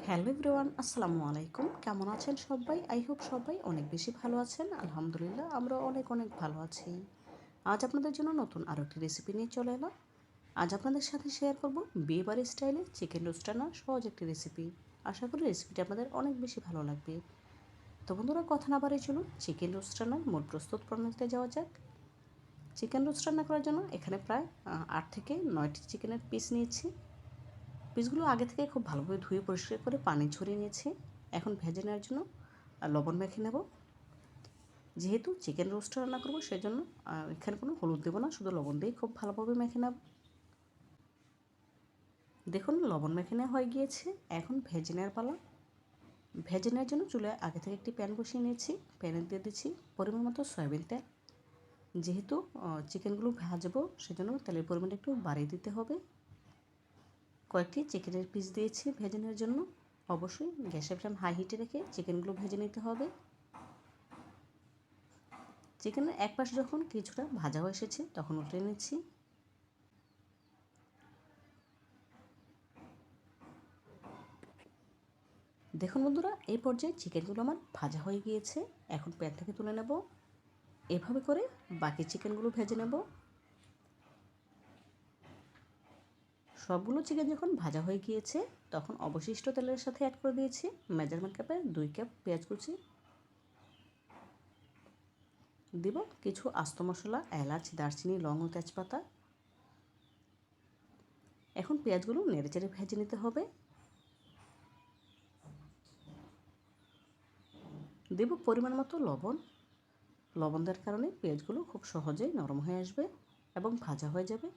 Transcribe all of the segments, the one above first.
Hello everyone, আসসালামু আলাইকুম। কেমন আছেন সবাই? আই হোপ সবাই অনেক বেশি ভালো আছেন। আলহামদুলিল্লাহ আমরা অনেক অনেক ভালো আছি। আজ আপনাদের জন্য নতুন আরও একটি রেসিপি নিয়ে চলে এলাম। আজ আপনাদের সাথে শেয়ার করব বিয়েবাড়ি স্টাইলে চিকেন রোস্ট রান্নার সহজ একটি রেসিপি। আশা করি রেসিপিটি আপনাদের অনেক বেশি ভালো লাগবে। তো বন্ধুরা, কথা না বাড়িয়ে চলুন চিকেন রোস্ট রান্নার মূল প্রস্তুত প্রণালীতে যাওয়া যাক। চিকেন রোস্ট রান্না করার জন্য এখানে প্রায় 8 থেকে 9টি চিকেনের পিস নিয়েছি। পিসগুলো আগে থেকে খুব ভালোভাবে ধুয়ে পরিষ্কার করে পানি ঝরিয়ে নিয়েছি। এখন ভেজে নেওয়ার জন্য লবণ মেখে নেব। যেহেতু চিকেন রোস্ট রান্না করবো সেজন্য এখানে কোনো হলুদ দেবো না, শুধু লবণ দিয়েই খুব ভালোভাবে মেখে নেব। দেখুন লবণ মেখে নেওয়া হয়ে গিয়েছে। এখন ভেজে নেওয়ার পালা। ভেজে নেওয়ার জন্য চুলায় আগে থেকে একটি প্যান বসিয়ে নিয়েছি। প্যানে দিয়ে দিচ্ছি পরিমাণ মতো সয়াবিন তেল। যেহেতু চিকেনগুলো ভাজবো সেজন্য তেলের পরিমাণটা একটু বাড়িয়ে দিতে হবে। কয়েকটি চিকেনের পিস দিয়েছি ভেজে নেওয়ার জন্য। অবশ্যই গ্যাসের ফ্লেম হাই হিটে রেখে চিকেনগুলো ভেজে নিতে হবে। চিকেনের এক পাশ যখন কিছুটা ভাজা হয়ে এসেছে তখন উল্টে নিচ্ছি। দেখুন বন্ধুরা, এই পর্যায়ে চিকেনগুলো আমার ভাজা হয়ে গিয়েছে। এখন প্যান থেকে তুলে নেব। এভাবে করে বাকি চিকেনগুলো ভেজে নেব। সবগুলো চিকেন যখন ভাজা হয়ে গিয়েছে তখন অবশিষ্ট তেলের সাথে অ্যাড করে দিয়েছি মেজারমেন্ট কাপে 2 কাপ পেঁয়াজ কুচি। দিব কিছু আস্ত মশলা, এলাচ, দারচিনি, লং ও তেজপাতা। এখন পেঁয়াজগুলো নেড়েচেড়ে ভেজে নিতে হবে। দেব পরিমাণ মতো লবণ। লবণ দেওয়ার কারণে পেঁয়াজগুলো খুব সহজেই নরম হয়ে আসবে এবং ভাজা হয়ে যাবে।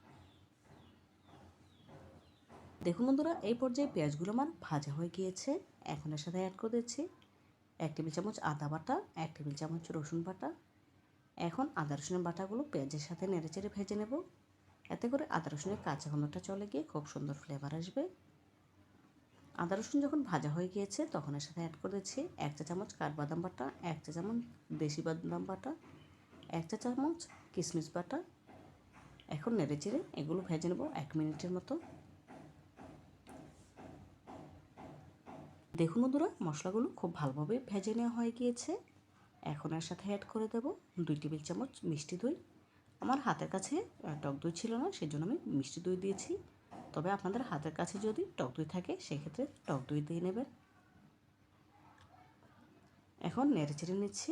দেখুন বন্ধুরা, এই পর্যায়ে পেঁয়াজগুলো আমার ভাজা হয়ে গিয়েছে। এখন এর সাথে অ্যাড করে দিচ্ছি 1 টেবিল চামচ আদা বাটা, 1 টেবিল চামচ রসুন বাটা। এখন আদা রসুনের বাটাগুলো পেঁয়াজের সাথে নেড়েচেড়ে ভেজে নেব। এতে করে আদা রসুনের কাঁচা গন্ধটা চলে গিয়ে খুব সুন্দর ফ্লেভার আসবে। আদা রসুন যখন ভাজা হয়ে গিয়েছে তখন এর সাথে অ্যাড করে দিচ্ছি 1 চা চামচ কাঠবাদাম বাটা, 1 চা চামচ দেশি বাদাম বাটা, 1 চা চামচ কিশমিশ বাটা। এখন নেড়েচেড়ে এগুলো ভেজে নেব 1 মিনিটের মতো। দেখুন বন্ধুরা, মশলাগুলো খুব ভালোভাবে ভেজে নেওয়া হয়ে গিয়েছে। এখন এর সাথে অ্যাড করে দেব 2 টেবিল চামচ মিষ্টি দই। আমার হাতের কাছে টক দই ছিল না, সেজন্য আমি মিষ্টি দই দিয়েছি। তবে আপনাদের হাতের কাছে যদি টক দই থাকে সেক্ষেত্রে টক দই দিয়ে নেবেন। এখন নেড়েচেড়ে নিচ্ছি।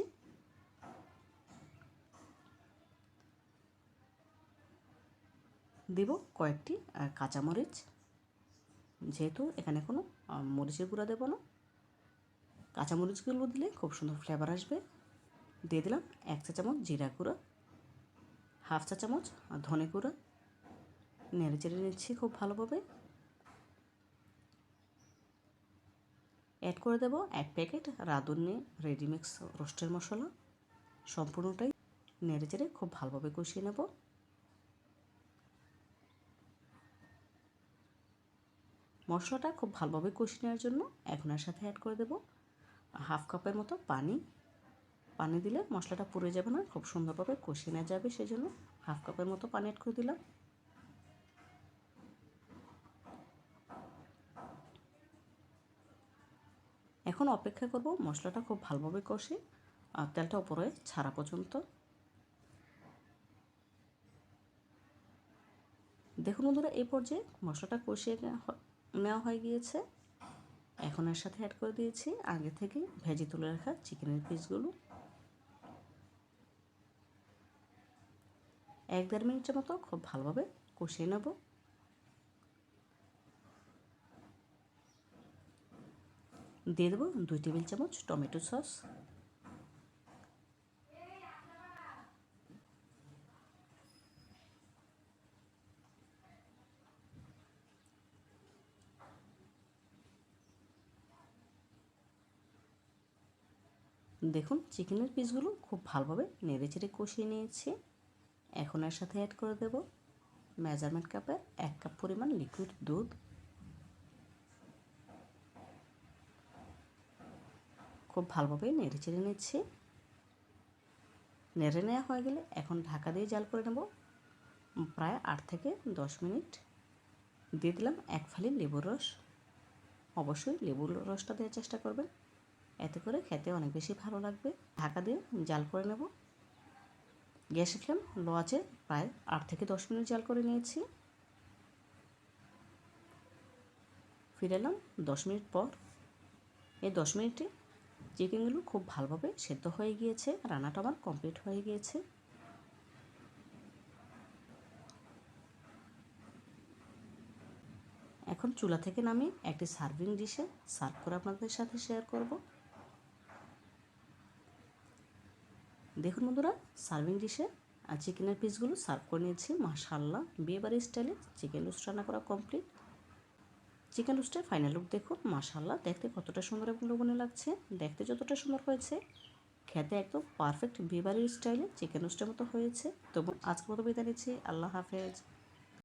দেব কয়েকটি কাঁচামরিচ। যেহেতু এখানে কোনো মরিচের গুঁড়া দেবো না, কাঁচামরিচগুলো দিলে খুব সুন্দর ফ্লেভার আসবে। দিয়ে দিলাম 1 চা চামচ জিরা গুঁড়া, 1/2 চা চামচ ধনে গুঁড়া। নেড়েচেড়ে নিচ্ছি খুব ভালোভাবে। অ্যাড করে দেব 1 প্যাকেট রাঁধুনি রেডিমিক্স রোস্টের মশলা। সম্পূর্ণটাই নেড়েচেড়ে খুব ভালোভাবে কষিয়ে নেব। মশলাটা খুব ভালোভাবে কষিয়ে নেওয়ার জন্য এখন এর সাথে অ্যাড করে দেব 1/2 কাপের মতো পানি। পানি দিলে মশলাটা পুড়ে যাবে না, খুব সুন্দরভাবে কষিয়ে নেওয়া যাবে, সেজন্য 1/2 কাপের মতো পানি অ্যাড করে দিলাম। এখন অপেক্ষা করব মশলাটা খুব ভালোভাবে কষে তেলটা উপরে ছাড়া পর্যন্ত। দেখুন বন্ধুরা, এই পর্যায়ে মশলাটা কষিয়ে নেওয়া হয়ে গিয়েছে। এখন এর সাথে অ্যাড করে দিয়েছি আগে থেকে ভেজে তুলে রাখা চিকেনের পিসগুলো। 1-1.5 মিনিটের মতো খুব ভালোভাবে কষিয়ে নেব। দিয়ে দেবো 2 টেবিল চামচ টমেটো সস। দেখুন চিকেনের পিসগুলো খুব ভালোভাবে নেড়েচেড়ে কষিয়ে নিয়েছি। এখন এর সাথে অ্যাড করে দেব মেজারমেন্ট কাপের 1 কাপ পরিমাণ লিকুইড দুধ। খুব ভালোভাবে নেড়েচেড়ে নিচ্ছি। নেড়ে নেওয়া হয়ে গেলে এখন ঢাকা দিয়ে জাল করে নেব প্রায় 8 থেকে 10 মিনিট। দিয়ে দিলাম 1 ফালি লেবুর রস। অবশ্যই লেবুর রসটা দেওয়ার চেষ্টা করবেন, এতে করে খেতে অনেক বেশি ভালো লাগবে। ঢাকা দিয়ে জাল করে নেব। গ্যাসের ফ্লেম লো আছে, প্রায় 8 থেকে 10 মিনিট জাল করে নিয়েছি। ফিরে এলাম 10 মিনিট পর। এই 10 মিনিটে চিকেনগুলো খুব ভালোভাবে সেদ্ধ হয়ে গিয়েছে, রান্নাটা আমার কমপ্লিট হয়ে গিয়েছে। এখন চুলা থেকে নামিয়ে একটি সার্ভিং ডিশে সার্ভ করে আপনাদের সাথে শেয়ার করব। দেখুন বন্ধুরা, সার্ভিং ডিশে চিকেনের পিসগুলো সার্ভ করে নিয়েছি। মাশাআল্লাহ, বিয়েবাড়ির স্টাইলে চিকেন রোস্ট রান্না করা কমপ্লিট। চিকেন রোস্টের ফাইনাল লুক দেখুন। মাশাআল্লাহ, দেখতে কতটা সুন্দর এবং লোভনীয় লাগছে। দেখতে যতটা সুন্দর হয়েছে, খেতে একদম পারফেক্ট বিয়েবাড়ির স্টাইলে চিকেন রোস্টের মতো হয়েছে। তবু আজকের মতো বিদায় নিচ্ছি। আল্লাহ হাফেজ।